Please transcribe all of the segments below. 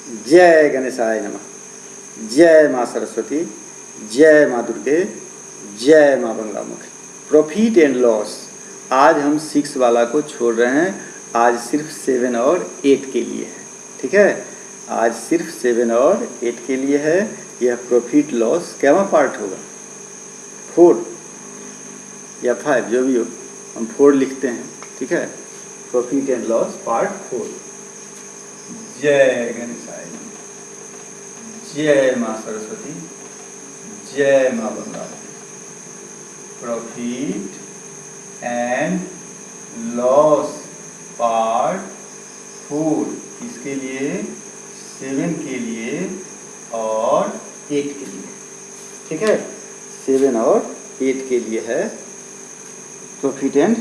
जय गणेशाय नमः। जय माँ सरस्वती, जय माँ दुर्गे, जय माँ बंगामुखी। प्रॉफिट एंड लॉस, आज हम 6 वाला को छोड़ रहे हैं। आज सिर्फ 7 और 8 के लिए है। ठीक है, आज सिर्फ 7 और 8 के लिए है। यह प्रॉफिट लॉस क्या पार्ट होगा, 4 या 5 जो भी हो, हम 4 लिखते हैं। ठीक है, प्रॉफिट एंड लॉस पार्ट 4। जय गणेशाय, जय माँ सरस्वती, जय माँ बंगामुखी। प्रॉफिट एंड लॉस पार्ट 4, इसके लिए 7 के लिए और 8 के लिए। ठीक है, 7 और 8 के लिए है प्रॉफिट एंड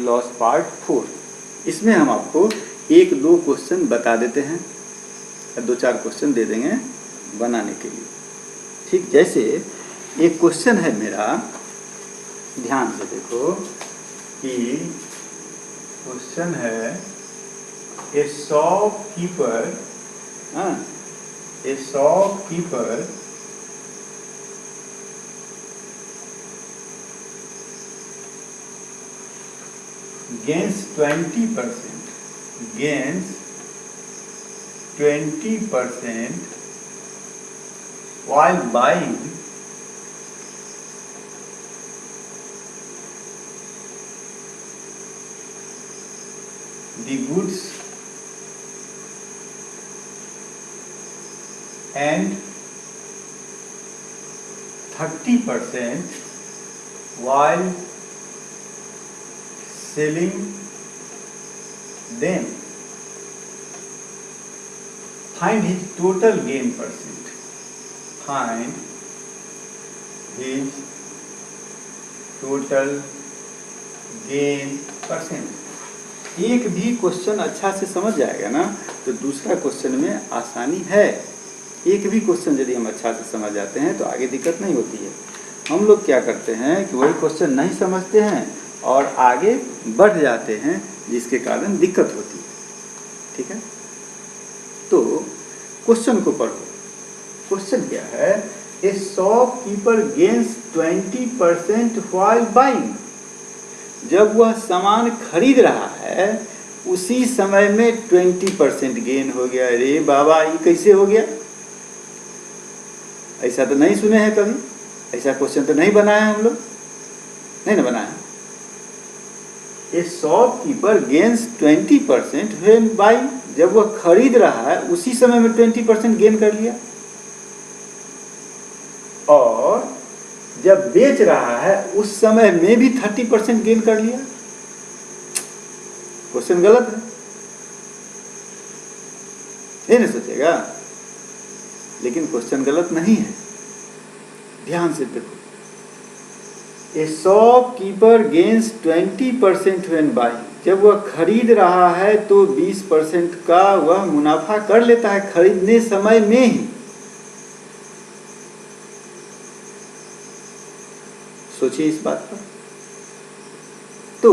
लॉस पार्ट 4। इसमें हम आपको 1-2 क्वेश्चन बता देते हैं, 2-4 क्वेश्चन दे देंगे बनाने के लिए। ठीक, जैसे एक क्वेश्चन है मेरा, ध्यान से देखो कि क्वेश्चन है ए shopkeeper gains 20% while buying the goods and 30% while selling them. Find his total gain percent. Find his total gain percent. एक भी क्वेश्चन अच्छा से समझ जाएगा ना तो दूसरा क्वेश्चन में आसानी है। एक भी क्वेश्चन यदि हम अच्छा से समझ जाते हैं तो आगे दिक्कत नहीं होती है। हम लोग क्या करते हैं कि वही क्वेश्चन नहीं समझते हैं और आगे बढ़ जाते हैं, जिसके कारण दिक्कत होती है। ठीक है, तो क्वेश्चन को पढ़ो। क्वेश्चन क्या है, ए शॉपकीपर गेन्स 20% व्हाइल बाइंग। जब वह सामान खरीद रहा है उसी समय में 20% गेन हो गया। अरे बाबा, ये कैसे हो गया? ऐसा तो नहीं सुने हैं कभी, ऐसा क्वेश्चन तो नहीं बनाया हम लोग, नहीं ना बनाया। ए शॉपकीपर गेन्स 20% व्हेन बाइंग, जब वह खरीद रहा है उसी समय में 20% गेन कर लिया, और जब बेच रहा है उस समय में भी 30% गेन कर लिया। क्वेश्चन गलत है, ये नहीं सोचेगा, लेकिन क्वेश्चन गलत नहीं है। ध्यान से देखो, ए शॉपकीपर गेन्स 20% व्हेन बाइंग, जब वह खरीद रहा है तो 20% का वह मुनाफा कर लेता है खरीदने समय में ही। सोचिए इस बात पर। तो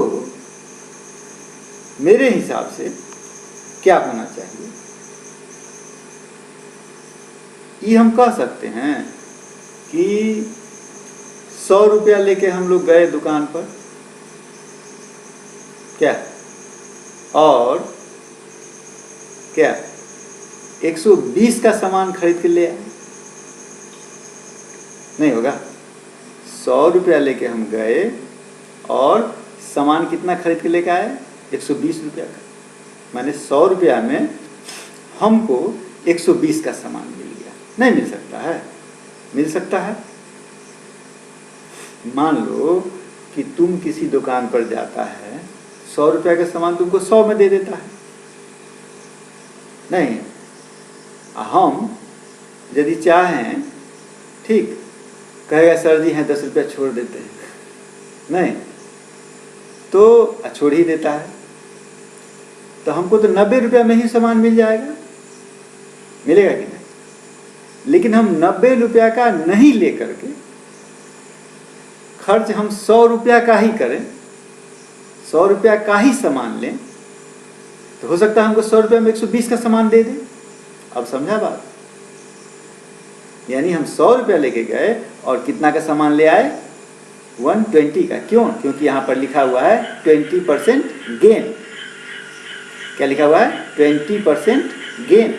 मेरे हिसाब से क्या होना चाहिए, ये हम कह सकते हैं कि 100 रुपया लेके हम लोग गए दुकान पर, क्या, और क्या 120 का सामान खरीद के ले आए? नहीं होगा। 100 रुपया लेके हम गए और सामान कितना खरीद के लेके आए? 120 रुपया का। माने 100 रुपया में हमको 120 का सामान मिल गया। नहीं मिल सकता है? मिल सकता है। मान लो कि तुम किसी दुकान पर जाता है, 100 रुपया का सामान तुमको 100 में दे देता है। नहीं, हम यदि चाहें, ठीक, कहेगा सर जी हैं 10 रुपया छोड़ देते हैं, नहीं तो छोड़ ही देता है, तो हमको तो 90 रुपया में ही सामान मिल जाएगा, मिलेगा कि नहीं? लेकिन हम 90 रुपया का नहीं लेकर के खर्च हम 100 रुपया का ही करें, 100 रुपया का ही सामान लें, तो हो सकता है हमको 100 रुपया में 120 का सामान दे दें। अब समझा बात? यानी हम 100 रुपया लेके गए और कितना का सामान ले आए? 120 का। क्यों? क्योंकि यहाँ पर लिखा हुआ है 20% गेन। क्या लिखा हुआ है? 20% गेन।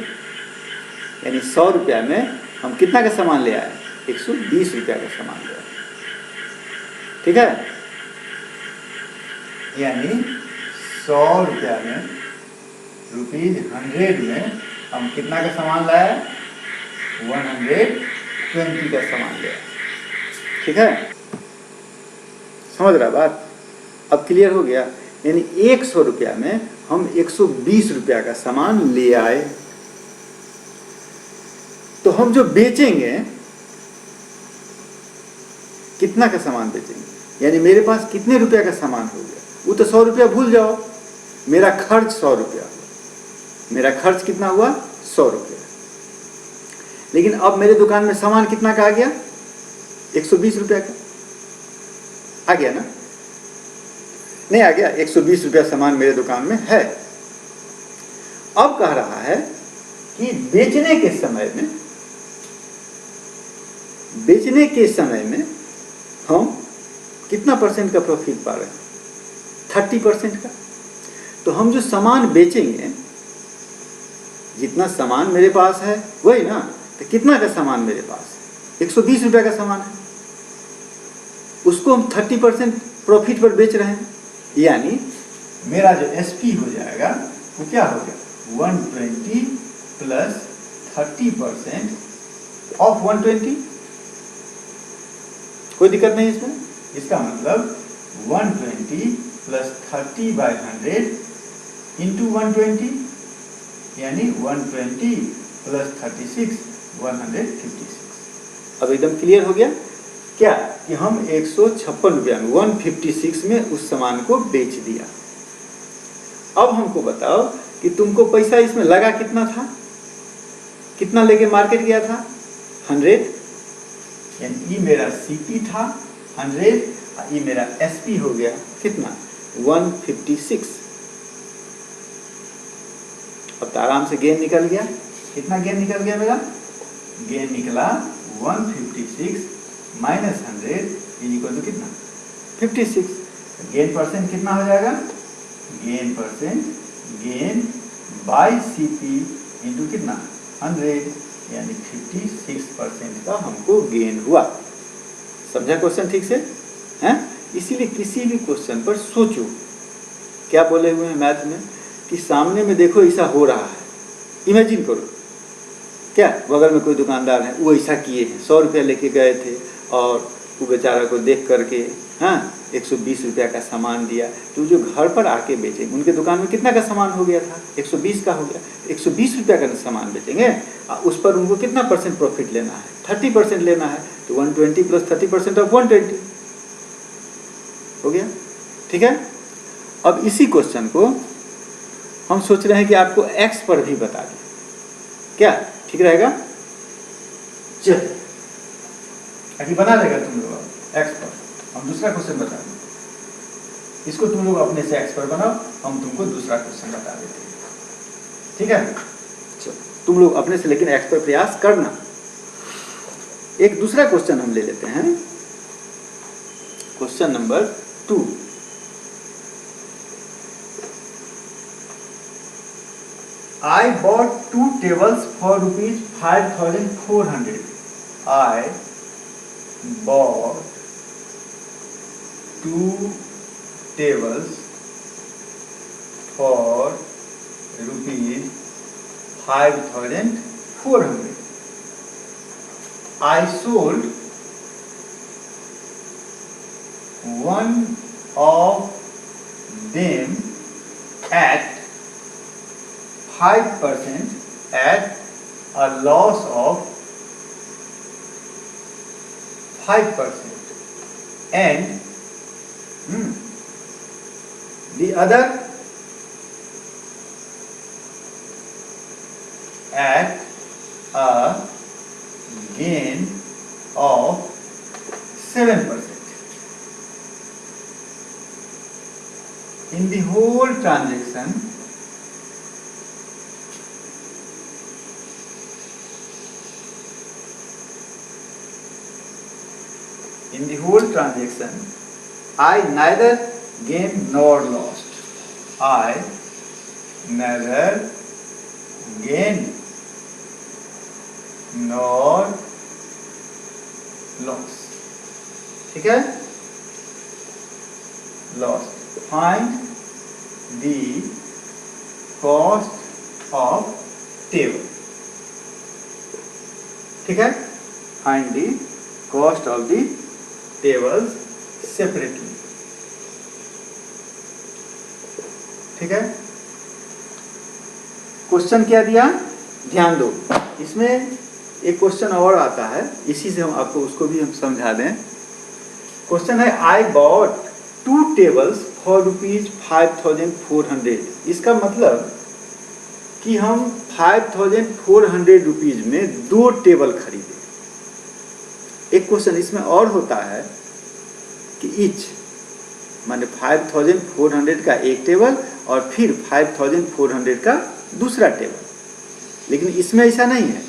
यानी 100 रुपया में हम कितना का सामान ले आए? 120 रुपया का सामान ले आए। ठीक है? यानी 100 रुपया में, ₹100 में हम कितना का सामान लाए? 120 का सामान ले आए। ठीक है? समझ रहा बात? अब क्लियर हो गया? यानी 100 रुपया में हम 120 रुपया का सामान ले आए। तो हम जो बेचेंगे, कितना का सामान बेचेंगे? यानी मेरे पास कितने रुपया का सामान हो गया? वो तो 100 रुपया भूल जाओ, मेरा खर्च 100 रुपया हुआ। मेरा खर्च कितना हुआ? 100 रुपया। लेकिन अब मेरे दुकान में सामान कितना का आ गया? 120 रुपया का आ गया ना? नहीं आ गया? 120 रुपया सामान मेरे दुकान में है। अब कह रहा है कि बेचने के समय में हम कितना % का प्रॉफिट पा रहे हैं? 30% का। तो हम जो सामान बेचेंगे, जितना सामान मेरे पास है वही ना, तो कितना का सामान मेरे पास? 120 रुपया का सामान है, उसको हम 30% प्रॉफिट पर बेच रहे हैं। यानी मेरा जो एसपी हो जाएगा वो क्या हो गया? 120 प्लस 30% ऑफ 120। कोई दिक्कत नहीं इसमें। इसका मतलब 120 प्लस 30/100 इंटू 120, यानी 120 प्लस 36 156। अब एकदम क्लियर हो गया क्या? कि हम 156 रुपया में 156 में उस सामान को बेच दिया। अब हमको बताओ कि तुमको पैसा इसमें लगा कितना था? कितना लेके मार्केट गया था? 100। यानी ये मेरा सीपी था 100, ये मेरा एसपी हो गया कितना? 156। अब तो आराम से गेन निकल गया। कितना गेन निकल गया मेरा? गेन निकला 156 माइनस 100 इज इक्वल टू कितना? 56। गेन परसेंट कितना हो जाएगा? Gain percent, gain by CP into कितना? 100, यानी 56% का हमको गेन हुआ। समझा क्वेश्चन ठीक से? हैं? इसीलिए किसी भी क्वेश्चन पर सोचो। क्या बोले हुए हैं मैथ में कि सामने में देखो ऐसा हो रहा है, इमेजिन करो। क्या बगल में कोई दुकानदार है, वो ऐसा किए हैं, 100 रुपया लेके गए थे और वो बेचारा को देख करके 120 रुपया का सामान दिया। तो जो घर पर आके बेचे, उनके दुकान में कितना का सामान हो गया था? 120 का हो गया। 120 रुपया का सामान बेचेंगे, उस पर उनको कितना % प्रॉफिट लेना है? 30% लेना है। तो 120 प्लस 30% ऑफ 120 हो गया। ठीक है? अब इसी क्वेश्चन को हम सोच रहे हैं कि आपको एक्स पर भी बता दें। क्या ठीक रहेगा? चलिए अभी बना देगा तुम लोग एक्स पर। हम दूसरा क्वेश्चन बता दें। इसको तुम लोग अपने से एक्स पर बनाओ, हम तुमको दूसरा क्वेश्चन बता देते हैं। ठीक है? चलो तुम लोग अपने से लेकिन एक्स पर प्रयास करना। एक दूसरा क्वेश्चन हम ले लेते हैं, question number 2। I bought 2 tables for ₹5,400. I bought 2 tables for ₹5,400. I sold one of them at 5% at a loss of 5%, and the other at a gain of 7%. In the whole transaction, in the whole transaction I neither gained nor lost. I neither gained nor lost. ठीक है, lost. Find the cost of table. ठीक है, find the cost of the tables separately. ठीक है, question क्या दिया, ध्यान दो, इसमें एक क्वेश्चन और आता है, इसी से हम आपको उसको भी हम समझा दें। क्वेश्चन है आई बॉट 2 tables फॉर ₹5,400। इसका मतलब कि हम 5,400 रुपीज में 2 टेबल खरीदे। एक क्वेश्चन इसमें और होता है कि ईच माने 5,400 का एक टेबल और फिर 5,400 का दूसरा टेबल, लेकिन इसमें ऐसा नहीं है।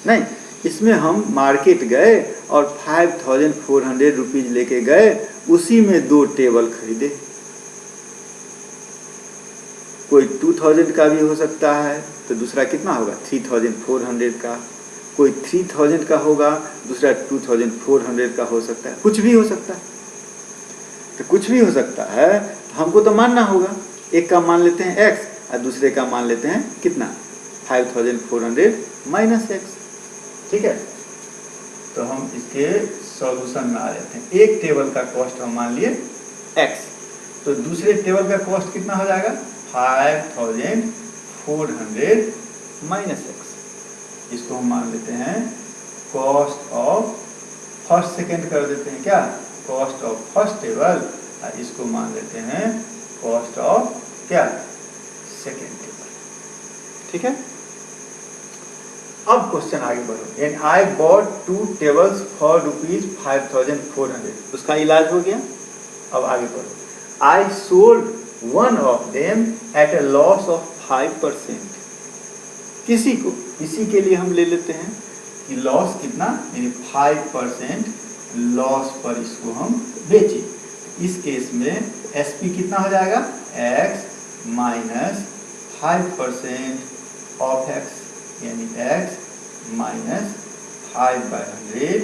नहीं, इसमें हम मार्केट गए और 5,400 रुपीज लेके गए, उसी में 2 टेबल खरीदे। कोई 2,000 का भी हो सकता है, तो दूसरा कितना होगा 3,400 का। कोई 3,000 का होगा, दूसरा 2,400 का हो सकता है। कुछ भी हो सकता है, तो कुछ भी हो सकता है, हमको तो मानना होगा। एक का मान लेते हैं x और दूसरे का मान लेते हैं कितना 5,400 माइनस x। ठीक है, तो हम इसके सॉल्यूशन में आ जाते हैं। एक टेबल का कॉस्ट हम मान लिए x, तो दूसरे टेबल का कॉस्ट कितना हो जाएगा 5,400 माइनस x। इसको हम मान लेते हैं कॉस्ट ऑफ फर्स्ट सेकेंड कर देते हैं, क्या कॉस्ट ऑफ फर्स्ट टेबल, और इसको मान लेते हैं कॉस्ट ऑफ क्या सेकेंड टेबल। ठीक है, अब क्वेश्चन आगे बढ़ो। And I bought 2 tables for ₹5,400। उसका इलाज हो गया। अब आगे बढ़ो। I sold one of them at a loss of 5%। किसी के लिए हम ले लेते हैं कि लॉस कितना, यानी 5% लॉस पर इसको हम बेचे। इस केस में एसपी कितना हो जाएगा x माइनस 5% ऑफ x, यानी x माइनस 5/100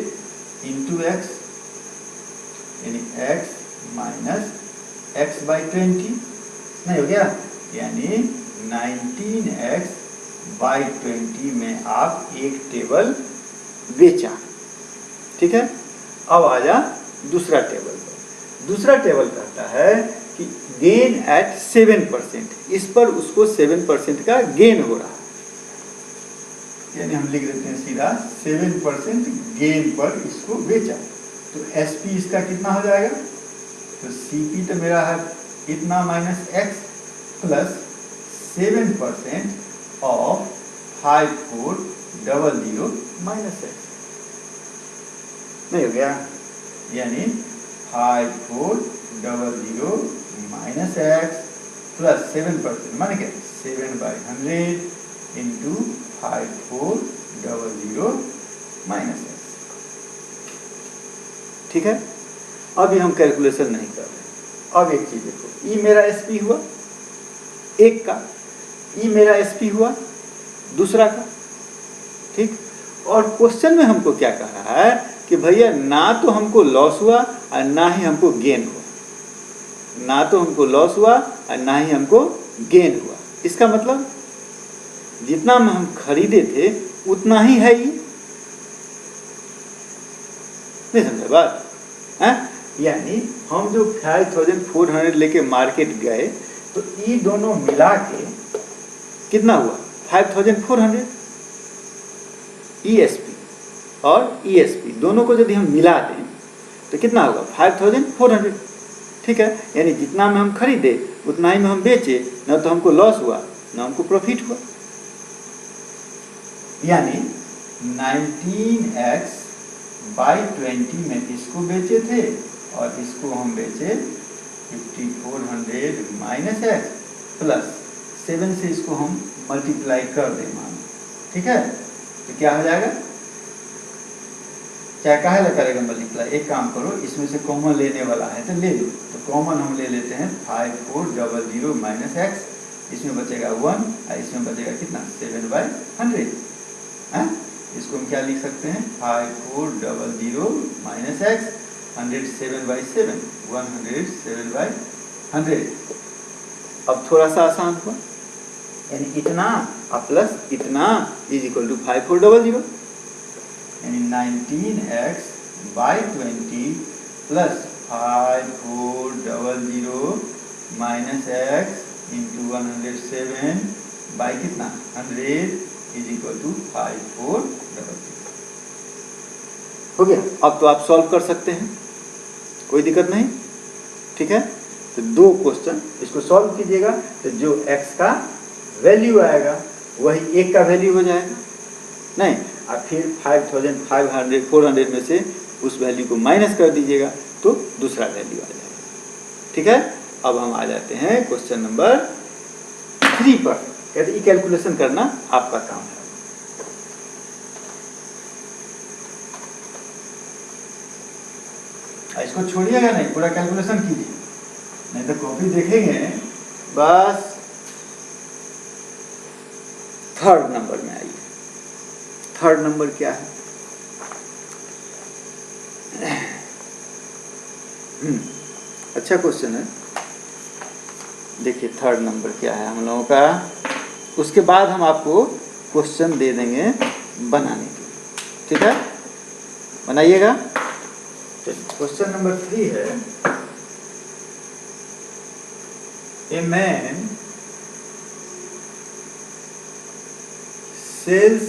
इंटू x, यानी x माइनस x/20 नहीं हो गया, यानी 19x/20 में आप एक टेबल बेचा। ठीक है, अब आ जा दूसरा टेबल पर। दूसरा टेबल कहता है कि गेन एट 7%। इस पर उसको 7% का गेन हो रहा है, यानी हम लिख देते हैं सीधा 7% गेन पर इसको बेचा। तो एसपी इसका कितना हो जाएगा, तो सीपी तो मेरा है इतना minus x plus 7% of 5,400 minus x। नहीं हो गया, यानी 5,400 माइनस x प्लस 7% माने क्या 7/100 इंटू 5,400 माइनस x। ठीक है, अभी हम कैलकुलेशन नहीं कर रहे। अब एक चीज देखो, ई मेरा एसपी हुआ एक का, ई मेरा एसपी हुआ दूसरा का। ठीक, और क्वेश्चन में हमको क्या कह रहा है कि भैया ना तो हमको लॉस हुआ और ना ही हमको गेन हुआ। ना तो हमको लॉस हुआ और ना ही हमको गेन हुआ। इसका मतलब जितना में हम खरीदे थे उतना ही है ये। नहीं समझे बात है? यानी हम जो 5,400 लेके मार्केट गए, तो ये दोनों मिला के कितना हुआ 5,400। ईएसपी और ईएसपी दोनों को यदि हम मिला दें तो कितना होगा 5,400। ठीक है, यानी जितना में हम खरीदे उतना ही में हम बेचे, ना तो हमको लॉस हुआ ना हमको प्रॉफिट हुआ। यानी 19x/20 में इसको बेचे थे और इसको हम बेचे 5,400 माइनस x प्लस 7 से इसको हम मल्टीप्लाई कर दें मान। ठीक है, तो क्या हो जाएगा क्या काहे ला करेगा मल्टीप्लाई, एक काम करो इसमें से कॉमन लेने वाला है तो ले लो, तो कॉमन हम ले लेते हैं 5400 माइनस एक्स, इसमें बचेगा 1 और इसमें बचेगा कितना 7/100 है। इसको हम क्या लिख सकते हैं 5400 माइनस एक्स 100 7/7 107/100। अब थोड़ा सा आसान हुआ, यानी इतना और प्लस इतना इज इक्वल टू 5400, यानी 19x/20 plus 5400 minus x into 107 by कितना 100 इज इक्वल टू 5400। हो गया। अब तो आप सॉल्व कर सकते हैं, कोई दिक्कत नहीं, ठीक है। तो दो क्वेश्चन इसको सॉल्व कीजिएगा, तो जो x का वैल्यू आएगा वही एक का वैल्यू हो जाएगा, नहीं और फिर 400 में से उस वैल्यू को माइनस कर दीजिएगा तो दूसरा वैल्यू आ जाएगा, ठीक है। अब हम आ जाते हैं क्वेश्चन नंबर 3 पर। कहते ये कैलकुलेशन करना आपका काम है। इसको छोड़िएगा नहीं, पूरा कैलकुलेशन कीजिए, नहीं तो कॉपी देखेंगे बस। थर्ड नंबर में आइए। थर्ड नंबर क्या है? अच्छा क्वेश्चन है, देखिए थर्ड नंबर क्या है हम लोगों का। उसके बाद हम आपको क्वेश्चन दे देंगे बनाने के लिए, ठीक है, बनाइएगा। क्वेश्चन नंबर 3 है, a man sells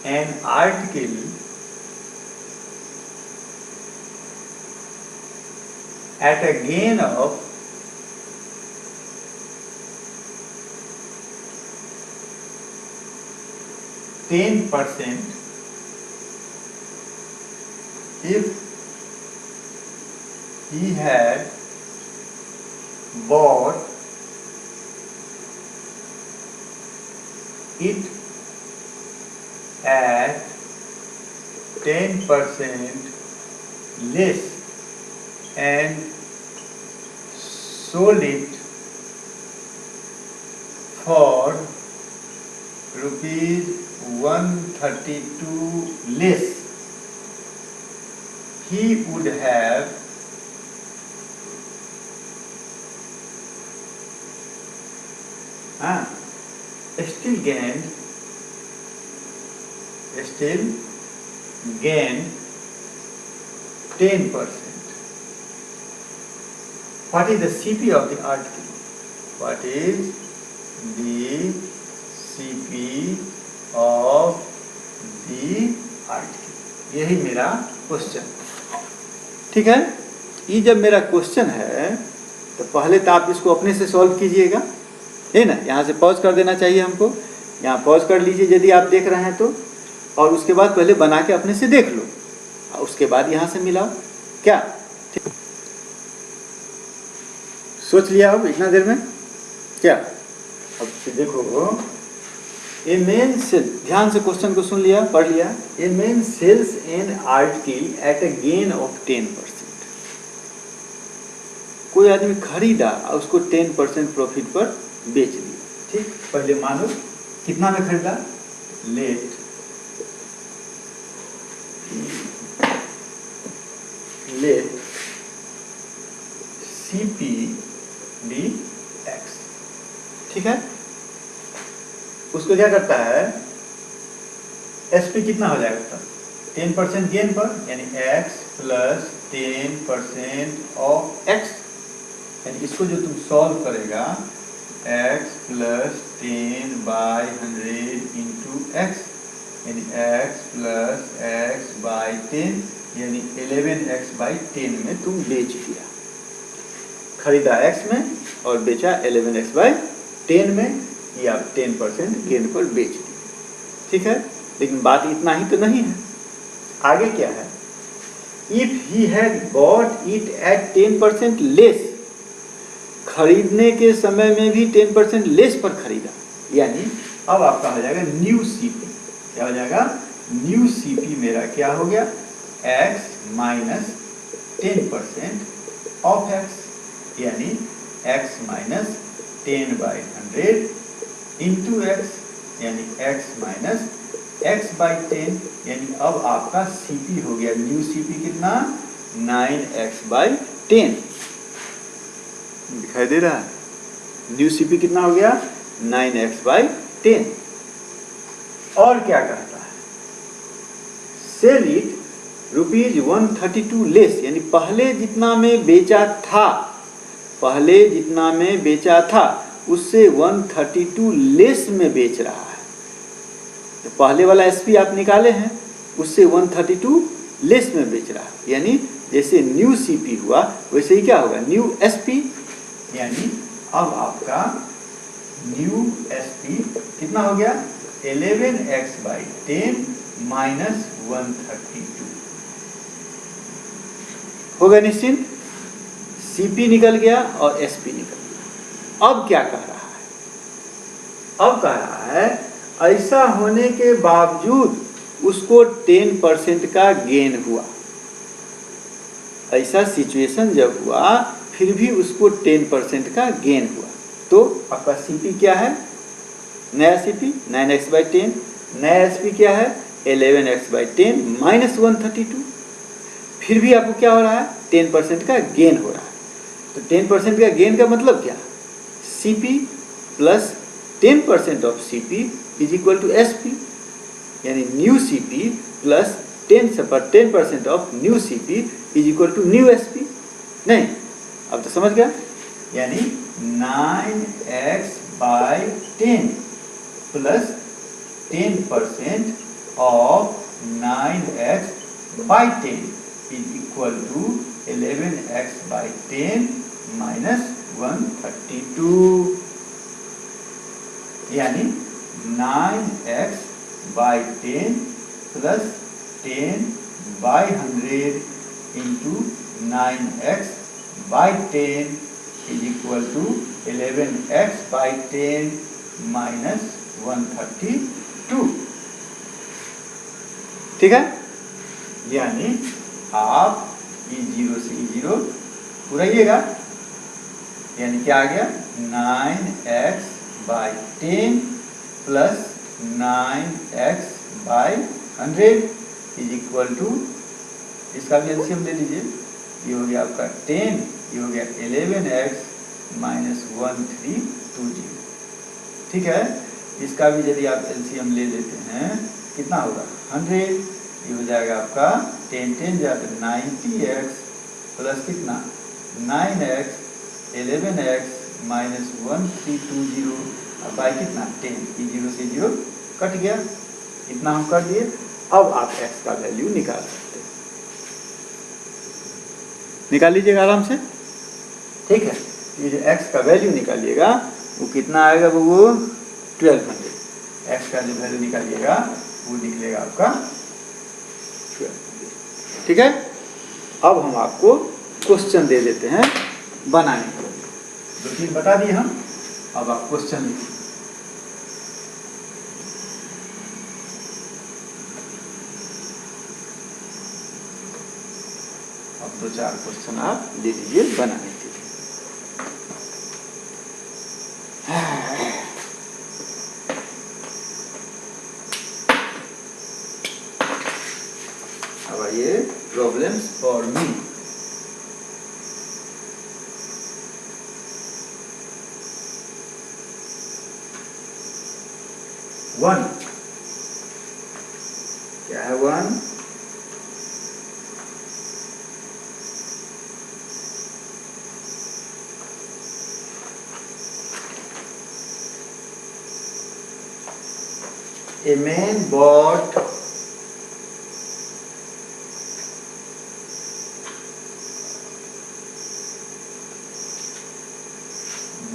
an article at a gain of 10% if he had bought it at 10% less and sold it for rupees 132 less, he would have still gained 10%. What is the CP of the article? What is the CP of the article? यही मेरा question, ठीक है। ये जब मेरा question है तो पहले तो आप इसको अपने से सॉल्व कीजिएगा, है ना। यहाँ से पॉज कर देना चाहिए हमको, यहाँ पॉज कर लीजिए यदि आप देख रहे हैं तो, और उसके बाद पहले बना के अपने से देख लो, और उसके बाद यहाँ से मिलाओ, क्या ठीक? सोच लिया अब इतना देर में क्या? अब देखो, ए मैन सेल, ध्यान से क्वेश्चन को सुन लिया, पढ़ लिया। A man sells an article at a gain of 10%। कोई आदमी खरीदा और उसको 10% प्रॉफिट पर बेच दिया, ठीक। पहले मानो कितना में खरीदा, लेट CPDX, ठीक है। उसको क्या करता है, SP कितना हो जाएगा तब 10% गेन पर, यानी X प्लस 10% ऑफ X, यानी इसको जो तुम सॉल्व करेगा x प्लस 10/100 इंटू एक्स, यानी x प्लस x बाई 10, यानी 11x/10 में तुम बेच दिया। खरीदा x में और बेचा 11x/10 में, ये आप 10% गेन पर बेच दिए, ठीक है। लेकिन बात इतना ही तो नहीं है, आगे क्या है, if he had bought it at 10% less, खरीदने के समय में भी 10% लेस पर खरीदा, यानी अब आपका हो जाएगा न्यू सीपी। क्या हो जाएगा, न्यू सीपी मेरा क्या हो गया, x माइनस 10% ऑफ x, यानी x माइनस 10/100 इंटू एक्स, यानी x माइनस x बाई 10, यानी अब आपका सीपी हो गया, न्यू सीपी कितना, 9x/10 दिखाई दे रहा है। न्यू सीपी कितना हो गया, 9x/10। और क्या कहता है, सेल इट ₹132 लेस, यानी पहले जितना में बेचा था, पहले जितना में बेचा था उससे 132 लेस में बेच रहा है। तो पहले वाला एसपी आप निकाले हैं, उससे 132 लेस में बेच रहा है, यानी जैसे न्यू सीपी हुआ वैसे ही क्या होगा, न्यू एसपी, यानी अब आपका न्यू एसपी कितना हो गया, 11x/10 माइनस 132 हो गया निश्चिंत। सीपी निकल गया और एसपी निकल गया। अब क्या कह रहा है, अब कह रहा है ऐसा होने के बावजूद उसको 10% का गेन हुआ। ऐसा सिचुएशन जब हुआ फिर भी उसको 10% का गेन हुआ, तो आपका सीपी क्या है, नया सीपी 9x/10, नया एसपी क्या है 11x/10 माइनस 132। फिर भी आपको क्या हो रहा है, 10% का गेन हो रहा है। तो 10% का गेन का मतलब क्या, CP plus 10% of CP is equal to SP, यानी new CP plus 10% of new CP is equal to new SP. नहीं, अब तो समझ गया, यानी 9x/10 plus 10% of 9x/10 is equal to 11x/10 minus 132, यानी 9x/10 plus 10/100 into 9x/10 is equal to 11x/10 minus 132। ठीक है, यानी आप E0 से E0 पूराइएगा, यानी क्या आ गया, 9x/10 plus 9x/100 is equal to, इसका भी एलसीएम ले लीजिए, ये हो गया आपका 10, ये हो गया 11x माइनस 1320। ठीक है, इसका भी यदि आप एलसीएम ले लेते हैं कितना होगा 100, ये हो जाएगा आपका 10 जाकर 90x प्लस कितना 9x 11x माइनस 1320 बाई कितना 10, E0 से 0 कट गया, इतना हम कर दिए। अब आप x का वैल्यू निकाल सकते हैं, निकाल लीजिएगा आराम से। ठीक है, ये जो x का वैल्यू निकालिएगा वो कितना आएगा, वो 1200। x का जो वैल्यू निकालिएगा वो निकलेगा आपका 1200। ठीक है, अब हम आपको क्वेश्चन दे देते हैं बनाने के लिए। 2-3 बता दिए हम, अब आप क्वेश्चन लिखिए। अब 2-4 क्वेश्चन आप दे दीजिए बनाने के लिए। अब आइए प्रॉब्लम्स फॉर मी। वन क्या है, 1 a man bought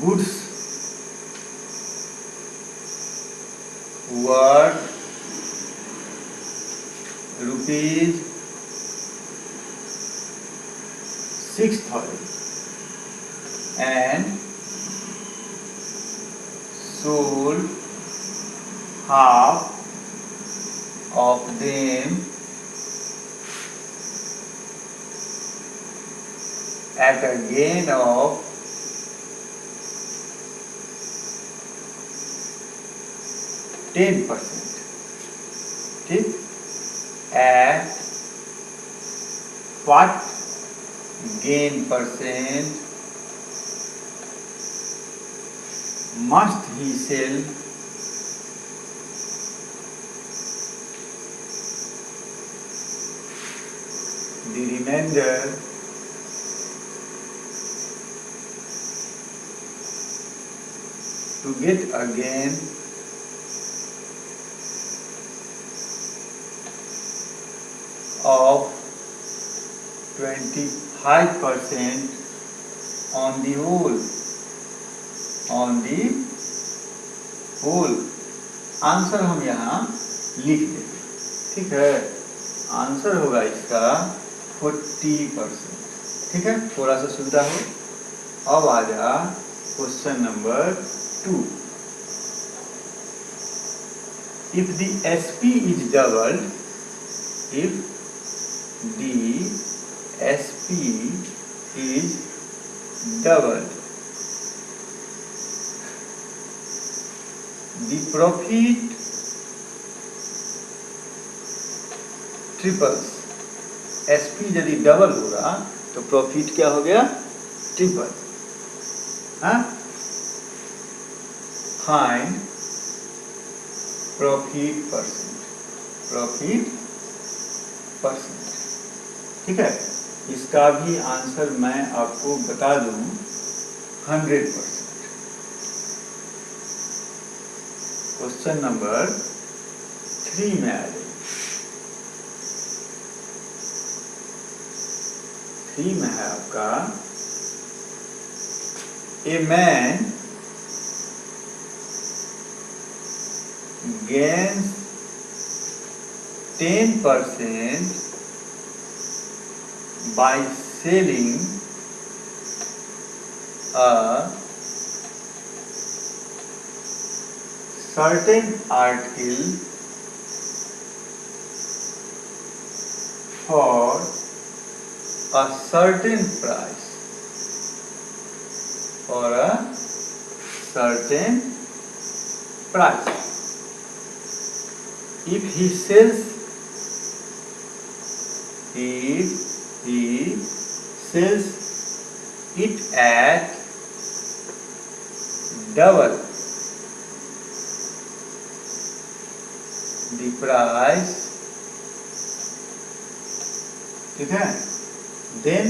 goods worth rupees 6,000 and sold half of them at a gain of 10%. ठीक, at what gain percent must he sell the remainder to get a gain of 25% on the whole. Answer हम यहाँ लिख देते, ठीक है। Answer होगा इसका 40%, ठीक है। थोड़ा सा सुविधा हो। अब आ जा question number 2। If the SP is doubled, if the SP is doubled, the profit triples. SP यदि डबल होगा तो प्रॉफिट क्या हो गया? ट्रिपल। हाँ, फाइंड प्रॉफिट परसेंट, ठीक है। इसका भी आंसर मैं आपको बता दूं, 100%। क्वेश्चन नंबर 3 में आ जाए। 3 में है आपका, a man gains 10% by selling a certain article for a certain price, if he sells it at double the price, ठीक है, then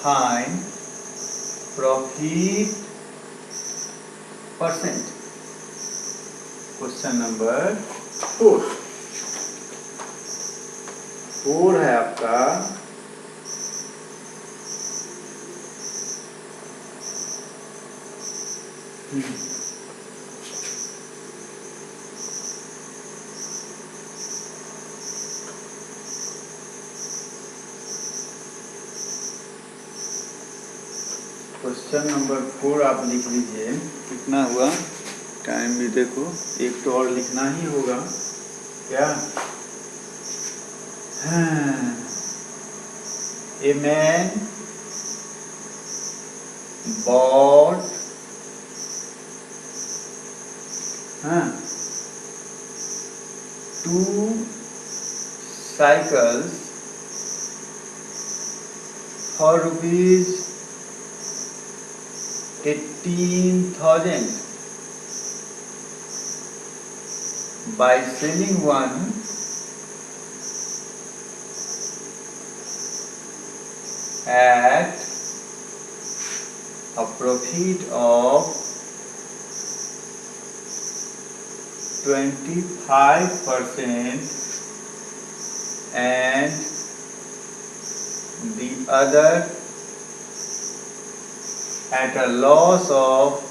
find profit percent। Question number 4 है आपका, क्वेश्चन नंबर 4 आप लिख लीजिए। कितना हुआ? टाइम भी देखो, एक तो और लिखना ही होगा क्या। A man bought 2 cycles for rupees 18,000 by selling one at a profit of 25% and the other at a loss of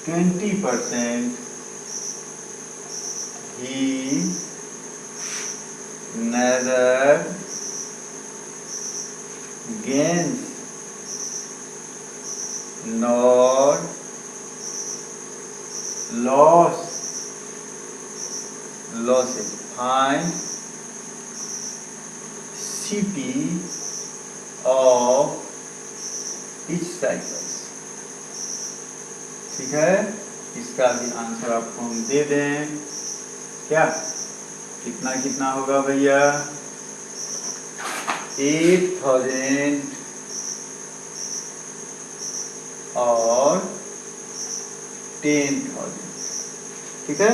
20%, he neither gains nor losses. Find CP of each cycles. ठीक है, इसका भी आंसर आपको हम दे दें क्या? कितना कितना होगा भैया? 8000 और 10,000। ठीक है,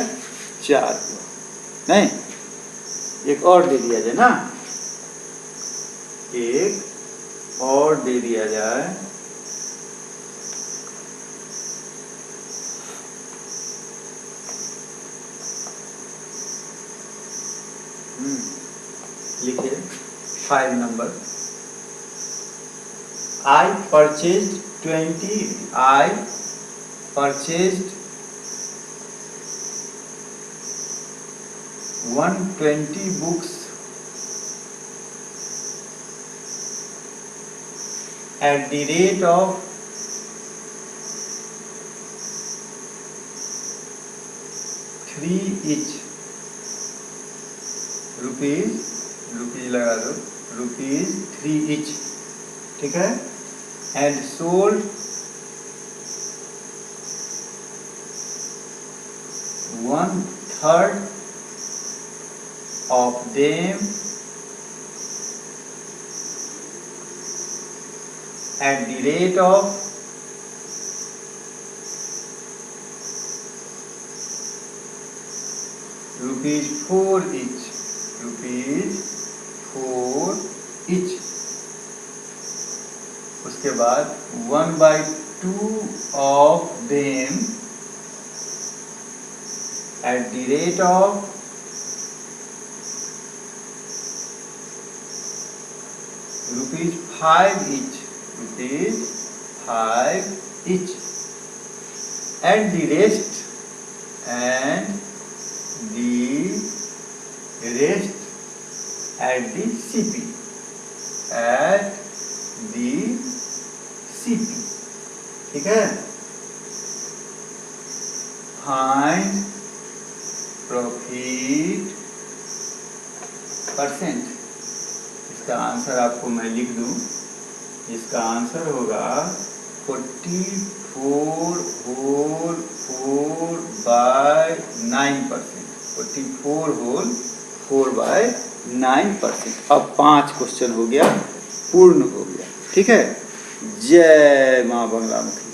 4 हुआ। नहीं, एक और दे दिया जाए ना, एक और दे दिया जाए। लिखिए 5 number. I purchased 120 books at the rate of ₹3 each। Rupees लगा दो, ₹3 each। ठीक है, and sold 1/3 of them at the rate of ₹4 each। उसके बाद 1/2 of them at the rate of ₹5 each। and the rest at the CP। ठीक है, find profit percent. इसका answer आपको मैं लिख दूं, इसका आंसर होगा 44/9%। 44/9%। अब 5 क्वेश्चन हो गया, पूर्ण हो गया। ठीक है, जय माँ बंगला मुखी।